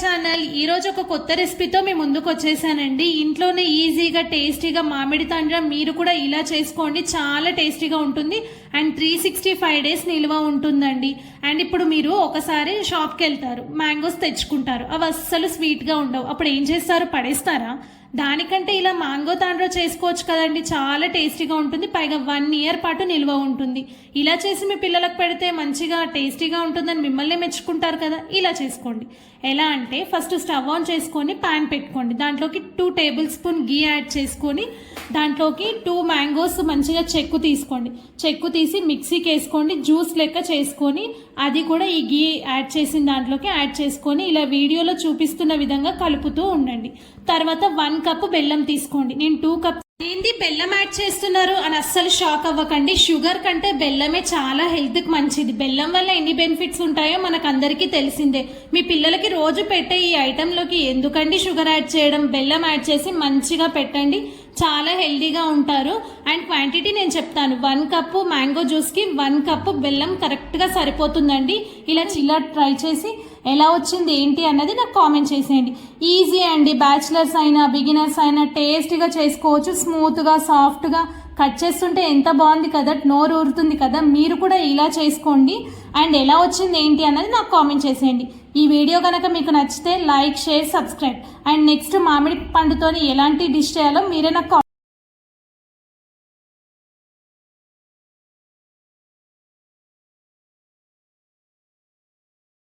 Channel. ఈ రోజు ఒక కొత్త రెసిపీతో మీ ముందుకు వచ్చేసానండి. ఇంట్లోనే ఈజీగా టేస్టీగా మామిడి తాండ్ర మీరు కూడా ఇలా చేసుకోండి, చాలా టేస్టీగా ఉంటుంది అండ్ 365 డేస్ నిల్వ ఉంటుందండి. అండ్ ఇప్పుడు మీరు ఒకసారి షాప్కి వెళ్తారు, మ్యాంగోస్ తెచ్చుకుంటారు, అవి అస్సలు స్వీట్గా ఉండవు. అప్పుడు ఏం చేస్తారు? పడేస్తారా? దానికంటే ఇలా మ్యాంగో తాండ్ర చేసుకోవచ్చు కదండి, చాలా టేస్టీగా ఉంటుంది, పైగా 1 ఇయర్ పాటు నిల్వ ఉంటుంది. ఇలా చేసి మీ పిల్లలకు పెడితే మంచిగా టేస్టీగా ఉంటుందని మిమ్మల్ని మెచ్చుకుంటారు కదా. ఇలా చేసుకోండి. ఎలా అంటే ఫస్ట్ స్టవ్ ఆన్ చేసుకొని ప్యాన్ పెట్టుకోండి, దాంట్లోకి 2 టేబుల్ స్పూన్ గీ యాడ్ చేసుకొని దాంట్లోకి 2 మ్యాంగోస్ మంచిగా చెక్కు తీసుకోండి, చెక్కు తీసి మిక్సీకి వేసుకోండి, జ్యూస్ లెక్క చేసుకొని అది కూడా ఈ గీ యాడ్ చేసిన దాంట్లోకి యాడ్ చేసుకొని ఇలా వీడియోలో చూపిస్తున్న విధంగా కలుపుతూ ఉండండి. తర్వాత 1 కప్ బెల్లం తీసుకోండి. నేను 2 కప్ ఏంది బెల్లం యాడ్ చేస్తున్నారు అని అస్సలు షాక్ అవ్వకండి. షుగర్ కంటే బెల్లమే చాలా హెల్త్కి మంచిది. బెల్లం వల్ల ఎన్ని బెనిఫిట్స్ ఉంటాయో మనకు అందరికీ తెలిసిందే. మీ పిల్లలకి రోజు పెట్టే ఈ ఐటెంలోకి ఎందుకండి షుగర్ యాడ్ చేయడం? బెల్లం యాడ్ చేసి మంచిగా పెట్టండి, చాలా హెల్దీగా ఉంటారు. అండ్ క్వాంటిటీ నేను చెప్తాను, 1 కప్పు మ్యాంగో జ్యూస్కి 1 కప్పు బెల్లం కరెక్ట్గా సరిపోతుందండి. ఇలా ట్రై చేసి ఎలా వచ్చింది ఏంటి అన్నది నాకు కామెంట్ చేసేయండి. ఈజీ అండి, బ్యాచిలర్స్ అయినా బిగినర్స్ అయినా టేస్టీగా చేసుకోవచ్చు. స్మూత్గా సాఫ్ట్గా కట్ చేస్తుంటే ఎంత బాగుంది కదా, నోరు ఊరుతుంది కదా. మీరు కూడా ఇలా చేసుకోండి అండ్ ఎలా వచ్చింది ఏంటి అన్నది నాకు కామెంట్ చేసేయండి. ఈ వీడియో కనుక మీకు నచ్చితే like, share, subscribe. And next మామిడి పండుతోని ఎలాంటి డిష్ చేయాలో మీరే నాకు